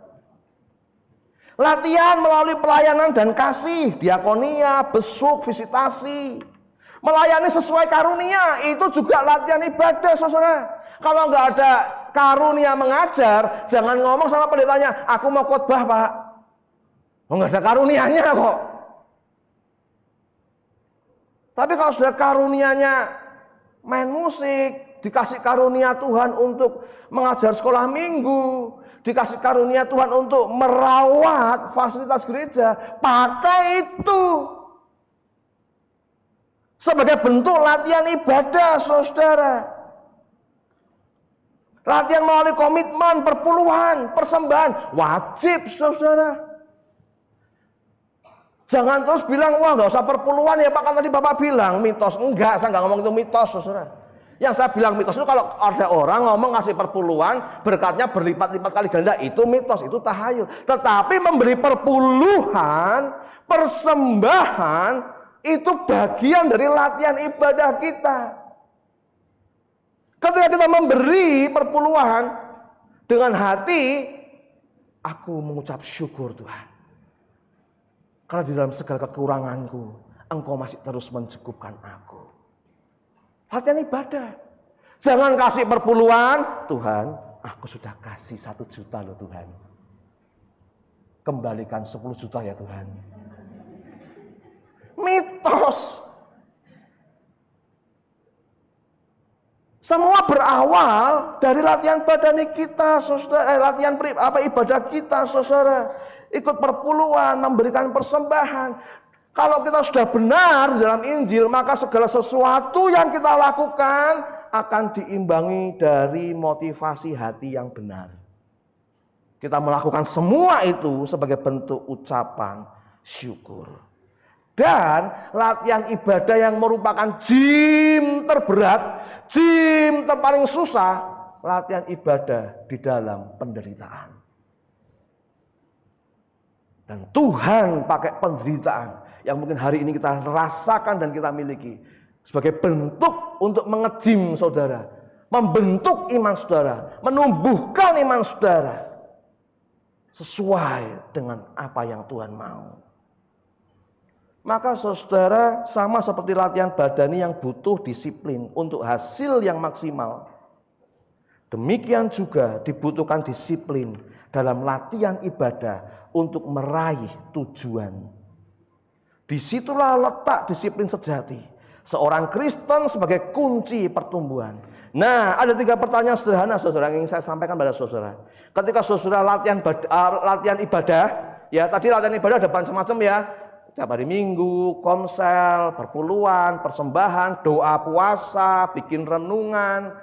Latihan melalui pelayanan dan kasih, diakonia, besuk, visitasi. Melayani sesuai karunia, itu juga latihan ibadah, saudara. Kalau nggak ada karunia mengajar, jangan ngomong sama pendetanya, aku mau khotbah Pak. Oh, nggak ada karunianya kok. Tapi kalau sudah karunianya main musik, dikasih karunia Tuhan untuk mengajar sekolah minggu, dikasih karunia Tuhan untuk merawat fasilitas gereja, pakai itu sebagai bentuk latihan ibadah, saudara. Latihan melalui komitmen, perpuluhan, persembahan, wajib, saudara. Jangan terus bilang, wah nggak usah perpuluhan ya Pak, kan tadi Bapak bilang mitos. Enggak, saya nggak ngomong itu mitos, saudara. Yang saya bilang mitos itu kalau ada orang ngomong ngasih perpuluhan, berkatnya berlipat-lipat kali ganda, itu mitos, itu tahayul. Tetapi memberi perpuluhan, persembahan, itu bagian dari latihan ibadah kita. Ketika kita memberi perpuluhan dengan hati, aku mengucap syukur Tuhan. Karena di dalam segala kekuranganku, Engkau masih terus mencukupkan aku. Latihan ibadah. Jangan kasih perpuluhan, Tuhan, aku sudah kasih 1 juta loh Tuhan. Kembalikan 10 juta ya Tuhan. Mitos. Semua berawal dari latihan badani kita, saudara. Latihan ibadah kita, saudara. Ikut perpuluhan, memberikan persembahan. Kalau kita sudah benar dalam Injil, maka segala sesuatu yang kita lakukan akan diimbangi dari motivasi hati yang benar. Kita melakukan semua itu sebagai bentuk ucapan syukur. Dan latihan ibadah yang merupakan gym terberat, gym terpaling susah, latihan ibadah di dalam penderitaan. Dan Tuhan pakai penderitaan yang mungkin hari ini kita rasakan dan kita miliki sebagai bentuk untuk mengejim saudara, membentuk iman saudara, menumbuhkan iman saudara sesuai dengan apa yang Tuhan mau. Maka saudara, sama seperti latihan badani yang butuh disiplin untuk hasil yang maksimal, demikian juga dibutuhkan disiplin dalam latihan ibadah untuk meraih tujuan. Disitulah letak disiplin sejati seorang Kristen sebagai kunci pertumbuhan. Nah, ada 3 pertanyaan sederhana saudara yang ingin saya sampaikan pada saudara. Ketika saudara latihan ibadah, ya tadi latihan ibadah ada macam-macam ya. Tiap hari Minggu, komsel, perpuluhan, persembahan, doa puasa, bikin renungan.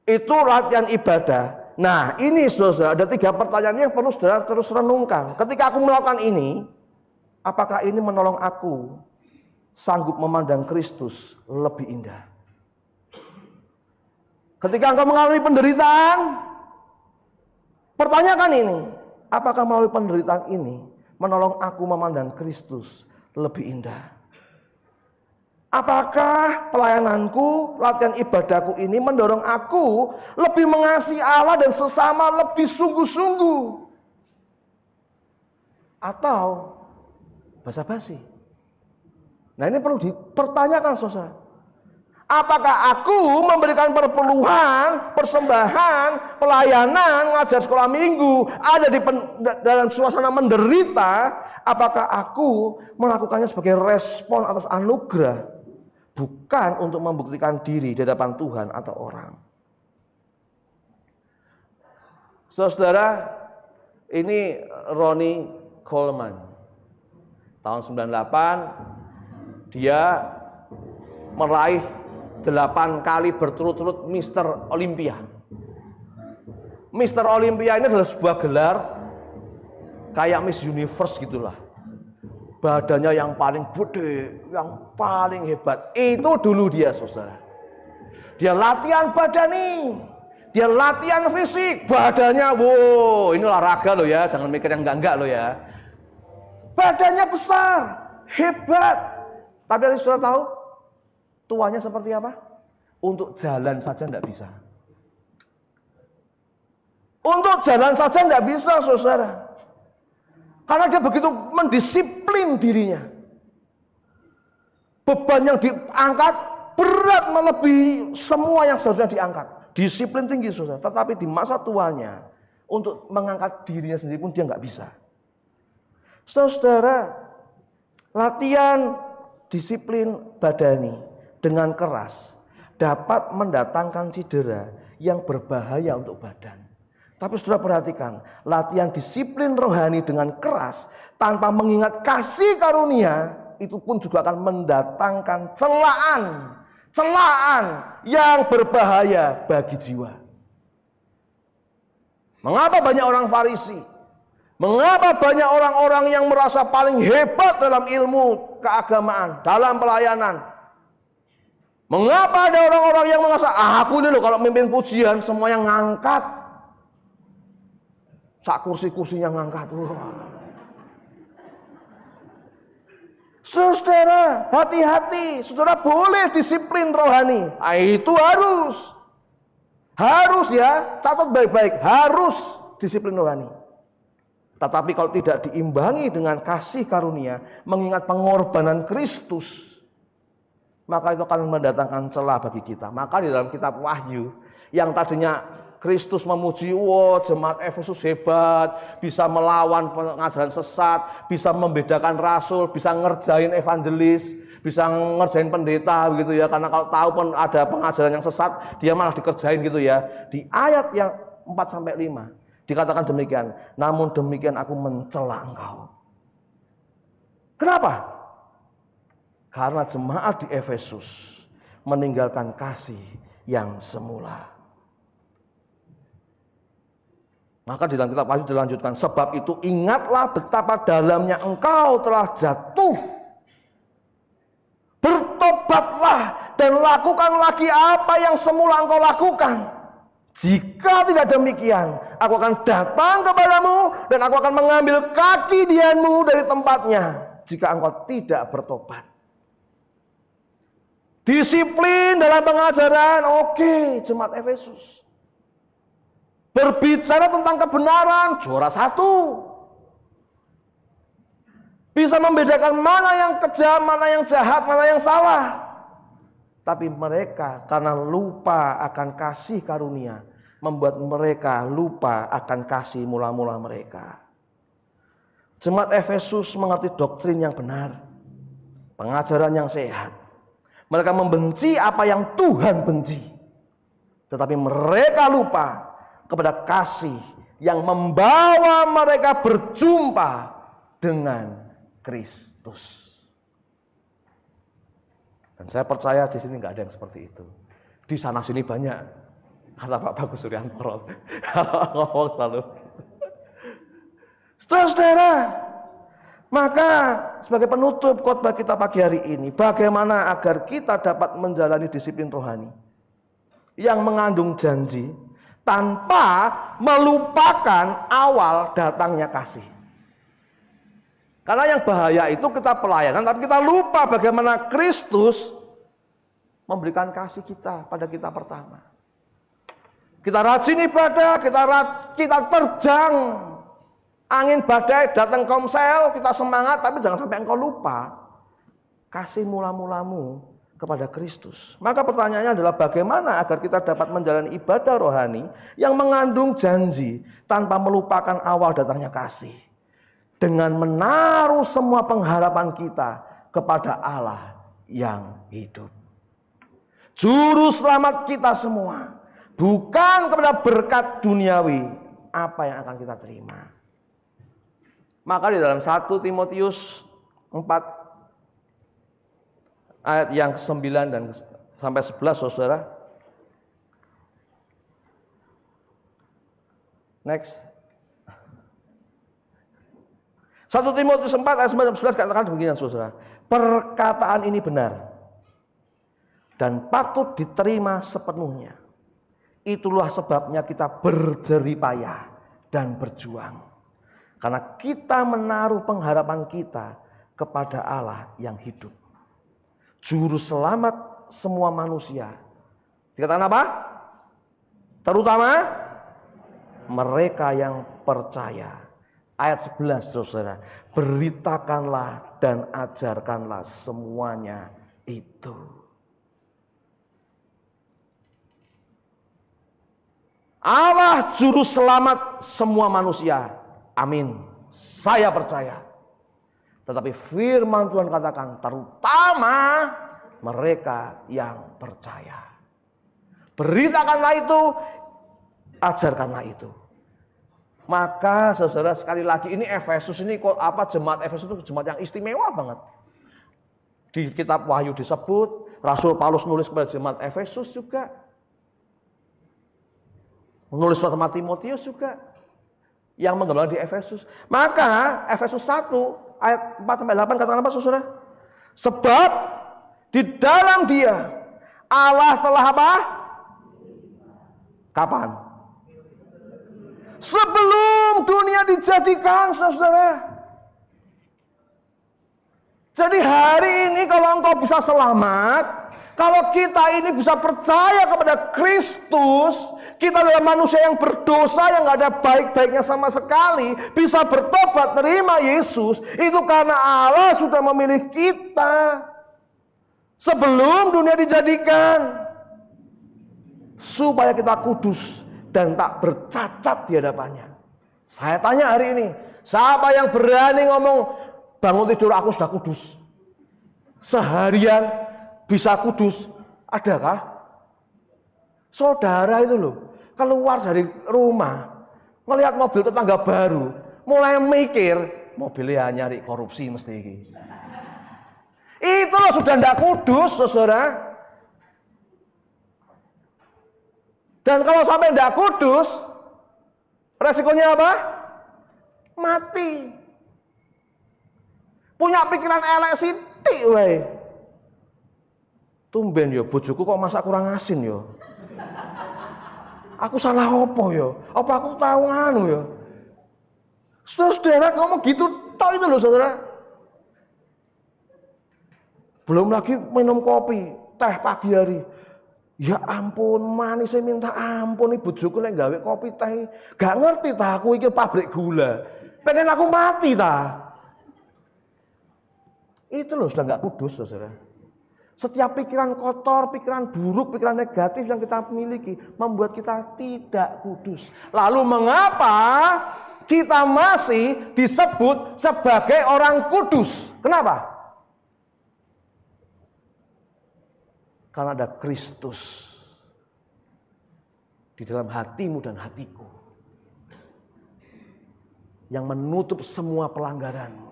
Itu latihan ibadah. Nah, ini saudara, ada 3 pertanyaan yang perlu saudara terus renungkan. Ketika aku melakukan ini, apakah ini menolong aku sanggup memandang Kristus lebih indah? Ketika engkau mengalami penderitaan, pertanyakan ini, apakah melalui penderitaan ini menolong aku memandang Kristus lebih indah? Apakah pelayananku, latihan ibadahku ini mendorong aku lebih mengasihi Allah dan sesama lebih sungguh-sungguh? Atau basa-basi? Nah, ini perlu dipertanyakan saudara. Apakah aku memberikan perpuluhan, persembahan, pelayanan, ngajar sekolah minggu, ada di dalam suasana menderita, apakah aku melakukannya sebagai respon atas anugerah, bukan untuk membuktikan diri di hadapan Tuhan atau orang? Saudara, ini Ronnie Coleman. Tahun 98, dia meraih 8 kali berturut-turut Mr. Olympia. Mr. Olympia ini adalah sebuah gelar kayak Miss Universe gitulah. badannya yang paling gede, yang paling hebat. Itu dulu dia, saudara. Dia latihan badani, dia latihan fisik, badannya, wow, ini olahraga loh ya, jangan mikir yang enggak loh ya. Badannya besar, hebat. Tapi yang saudara tahu, tuanya seperti apa? Untuk jalan saja enggak bisa. Untuk jalan saja enggak bisa, saudara. Karena dia begitu mendisiplin dirinya. Beban yang diangkat berat melebihi semua yang seharusnya diangkat. Disiplin tinggi, saudara. Tetapi di masa tuanya, untuk mengangkat dirinya sendiri pun dia nggak bisa. Saudara, latihan disiplin badani dengan keras dapat mendatangkan cedera yang berbahaya untuk badan. Tapi saudara perhatikan, latihan disiplin rohani dengan keras tanpa mengingat kasih karunia itu pun juga akan mendatangkan celaan yang berbahaya bagi jiwa. Mengapa banyak orang Farisi? Mengapa banyak orang-orang yang merasa paling hebat dalam ilmu keagamaan, dalam pelayanan? Mengapa ada orang-orang yang merasa, aku ini loh kalau mimpin pujian semuanya ngangkat. Sak kursi-kursinya ngangkat. Saudara, hati-hati. Saudara boleh disiplin rohani. Itu harus ya, catat baik-baik, harus disiplin rohani. Tetapi kalau tidak diimbangi dengan kasih karunia, mengingat pengorbanan Kristus, maka itu akan mendatangkan celah bagi kita. Maka di dalam kitab Wahyu, yang tadinya Kristus memuji, jemaat Efesus hebat, bisa melawan pengajaran sesat, bisa membedakan rasul, bisa ngerjain evangelis, bisa ngerjain pendeta begitu ya. Karena kalau tahu pun ada pengajaran yang sesat, dia malah dikerjain gitu ya. Di ayat yang 4-5 dikatakan demikian, namun demikian aku mencela engkau. Kenapa? Karena jemaat di Efesus meninggalkan kasih yang semula. Maka di dalam kitab Wahyu dilanjutkan, sebab itu ingatlah betapa dalamnya engkau telah jatuh. Bertobatlah dan lakukan lagi apa yang semula engkau lakukan. Jika tidak demikian, aku akan datang kepadamu dan aku akan mengambil kaki dianmu dari tempatnya jika engkau tidak bertobat. Disiplin dalam pengajaran, oke, jemaat Efesus. Berbicara tentang kebenaran, juara 1. Bisa membedakan mana yang kejam, mana yang jahat, mana yang salah. Tapi mereka karena lupa akan kasih karunia, membuat mereka lupa akan kasih mula-mula mereka. Jemaat Efesus mengerti doktrin yang benar, pengajaran yang sehat. Mereka membenci apa yang Tuhan benci. Tetapi mereka lupa kepada kasih yang membawa mereka berjumpa dengan Kristus. Dan saya percaya di sini nggak ada yang seperti itu. Di sana sini banyak, kata Pak Bagus Suryanto. Ngomong selalu. Saudara, maka sebagai penutup khotbah kita pagi hari ini, bagaimana agar kita dapat menjalani disiplin rohani yang mengandung janji tanpa melupakan awal datangnya kasih. Karena yang bahaya itu kita pelayanan, tapi kita lupa bagaimana Kristus memberikan kasih kita pada kita pertama. Kita rajin ibadah, kita terjang angin badai, datang komsel, kita semangat, tapi jangan sampai engkau lupa kasih mula-mulamu kepada Kristus. Maka pertanyaannya adalah bagaimana agar kita dapat menjalani ibadah rohani yang mengandung janji tanpa melupakan awal datangnya kasih, dengan menaruh semua pengharapan kita kepada Allah yang hidup, juru selamat kita semua, bukan kepada berkat duniawi apa yang akan kita terima. Maka di dalam 1 Timotius 4 ayat yang 9 dan sampai 11, saudara. Next. 1 Timotius 4 ayat 9-11 katakan demikian saudara. Perkataan ini benar dan patut diterima sepenuhnya. Itulah sebabnya kita berjerih payah dan berjuang. Karena kita menaruh pengharapan kita kepada Allah yang hidup, Juru Selamat semua manusia. Dikatakan apa? Terutama mereka yang percaya. Ayat 11 saudara. Beritakanlah dan ajarkanlah semuanya itu. Allah Juru Selamat semua manusia. Amin. Saya percaya. Tetapi firman Tuhan katakan terutama mereka yang percaya. Beritakanlah itu, ajarkanlah itu. Maka saudara sekali lagi ini Efesus ini jemaat Efesus itu jemaat yang istimewa banget. Di kitab Wahyu disebut, Rasul Paulus nulis kepada jemaat Efesus juga. Menulis surat Timotius juga yang menggambarkan di Efesus. Maka Efesus 1 ayat 4-8 katakan apa saudara? Sebab di dalam Dia Allah telah apa? Kapan? Sebelum dunia dijadikan saudara. Jadi hari ini kalau engkau bisa selamat, kalau kita ini bisa percaya kepada Kristus, kita adalah manusia yang berdosa, yang gak ada baik-baiknya sama sekali, bisa bertobat, terima Yesus, itu karena Allah sudah memilih kita sebelum dunia dijadikan, supaya kita kudus dan tak bercacat di hadapannya. Saya tanya hari ini, siapa yang berani ngomong, bangun tidur aku sudah kudus, seharian bisa kudus? Adakah? Saudara itu loh, keluar dari rumah, ngelihat mobil tetangga baru, mulai mikir, mobilnya nyari korupsi mesti ini. Itu loh sudah tidak kudus, saudara. Dan kalau sampai tidak kudus, resikonya apa? Mati. Punya pikiran elek sithik wae. Tumben yo bojoku kok masak kurang asin yo. Aku salah opo yo? Apa aku tahu anu yo? Saudara ngomong gitu tok itu loh saudara. Belum lagi minum kopi, teh pagi hari. Ya ampun, manisnya minta ampun nih bojoku nek gawe kopi teh. Gak ngerti ta aku iki pabrik gula. Pengen aku mati ta. Itu loh sudah gak kudus saudara. Setiap pikiran kotor, pikiran buruk, pikiran negatif yang kita miliki membuat kita tidak kudus. Lalu mengapa kita masih disebut sebagai orang kudus? Kenapa? Karena ada Kristus di dalam hatimu dan hatiku yang menutup semua pelanggaranmu.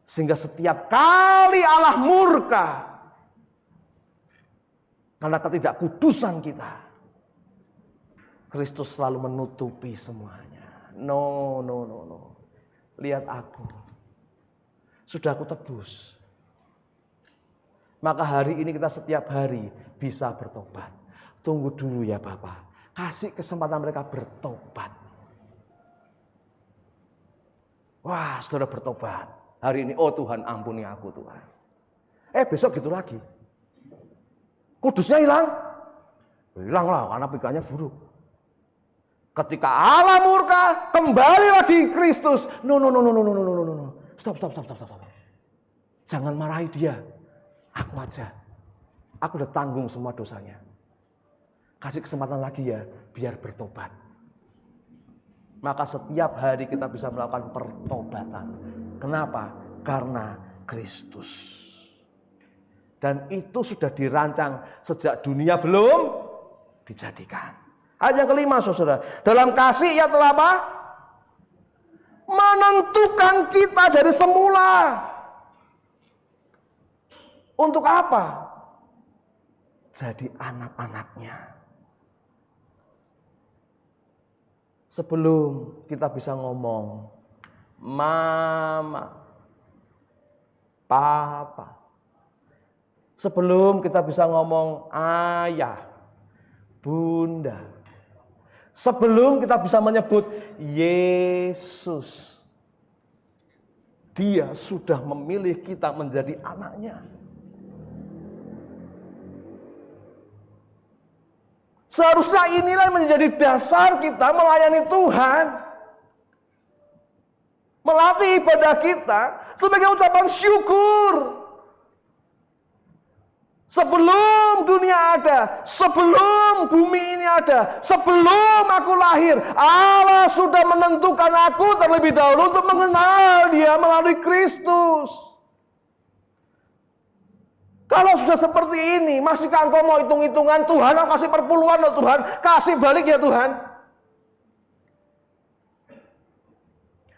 Sehingga setiap kali Allah murka karena ketidakkudusan kita, Kristus selalu menutupi semuanya. No. Lihat aku. Sudah aku tebus. Maka hari ini kita setiap hari bisa bertobat. Tunggu dulu ya Bapak. Kasih kesempatan mereka bertobat. Wah, saudara bertobat. Hari ini, oh Tuhan ampuni aku Tuhan. Besok gitu lagi. Kudusnya hilang. Hilang lah karena pikirannya buruk. Ketika Allah murka, kembali lagi Kristus. No. Stop. Jangan marahi dia. Aku aja. Aku udah tanggung semua dosanya. Kasih kesempatan lagi ya, biar bertobat. Maka setiap hari kita bisa melakukan pertobatan. Kenapa? Karena Kristus. Dan itu sudah dirancang sejak dunia belum dijadikan. Ayat yang kelima saudara. Dalam kasih ia telah apa? Menentukan kita dari semula. Untuk apa? Jadi anak-anaknya. Sebelum kita bisa ngomong, mama, papa. Sebelum kita bisa ngomong ayah, bunda, sebelum kita bisa menyebut Yesus, Dia sudah memilih kita menjadi anaknya. Seharusnya inilah yang menjadi dasar kita melayani Tuhan. Melatih ibadah kita sebagai ucapan syukur. Sebelum dunia ada, sebelum bumi ini ada, sebelum aku lahir, Allah sudah menentukan aku terlebih dahulu untuk mengenal Dia melalui Kristus. Kalau sudah seperti ini, masihkah engkau mau hitung-hitungan? Tuhan, aku kasih perpuluhan loh Tuhan, kasih balik ya Tuhan.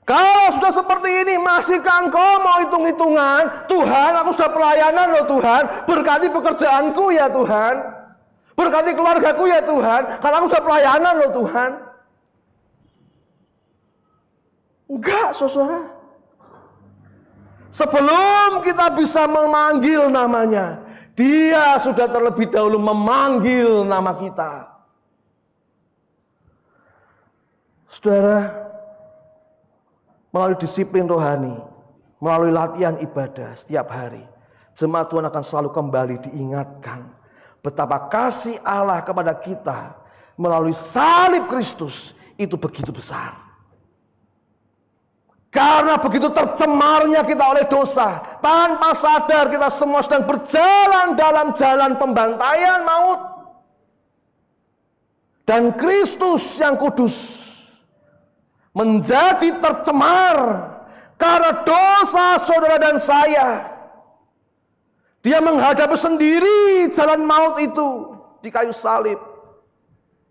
Kalau sudah seperti ini, masihkah engkau mau hitung-hitungan? Tuhan, aku sudah pelayanan loh Tuhan, berkati pekerjaanku ya Tuhan, berkati keluargaku ya Tuhan, karena aku sudah pelayanan loh Tuhan. Enggak, saudara. Sebelum kita bisa memanggil namanya, Dia sudah terlebih dahulu memanggil nama kita. Saudara, melalui disiplin rohani, melalui latihan ibadah setiap hari, jemaat Tuhan akan selalu kembali diingatkan betapa kasih Allah kepada kita melalui salib Kristus itu begitu besar. Karena begitu tercemarnya kita oleh dosa, tanpa sadar kita semua sedang berjalan dalam jalan pembantaian maut. Dan Kristus yang kudus menjadi tercemar karena dosa saudara dan saya. Dia menghadapi sendiri jalan maut itu di kayu salib.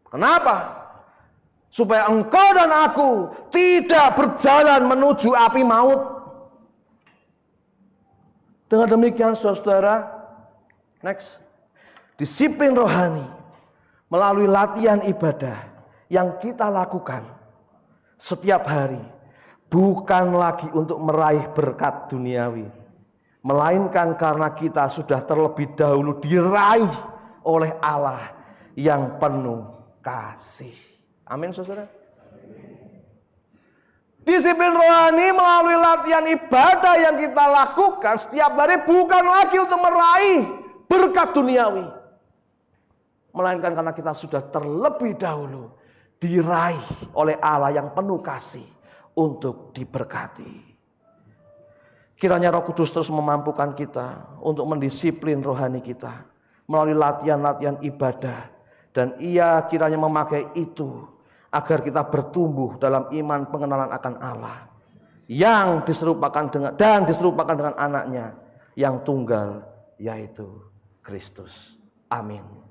Kenapa? Supaya engkau dan aku tidak berjalan menuju api maut. Dengan demikian saudara, next, disiplin rohani melalui latihan ibadah yang kita lakukan setiap hari bukan lagi untuk meraih berkat duniawi, melainkan karena kita sudah terlebih dahulu diraih oleh Allah yang penuh kasih. Amin, saudara. Disiplin rohani melalui latihan ibadah yang kita lakukan setiap hari bukan lagi untuk meraih berkat duniawi, melainkan karena kita sudah terlebih dahulu diraih oleh Allah yang penuh kasih untuk diberkati. Kiranya Roh Kudus terus memampukan kita untuk mendisiplin rohani kita melalui latihan-latihan ibadah, dan Ia kiranya memakai itu agar kita bertumbuh dalam iman pengenalan akan Allah yang diserupakan dengan anaknya yang tunggal, yaitu Kristus. Amin.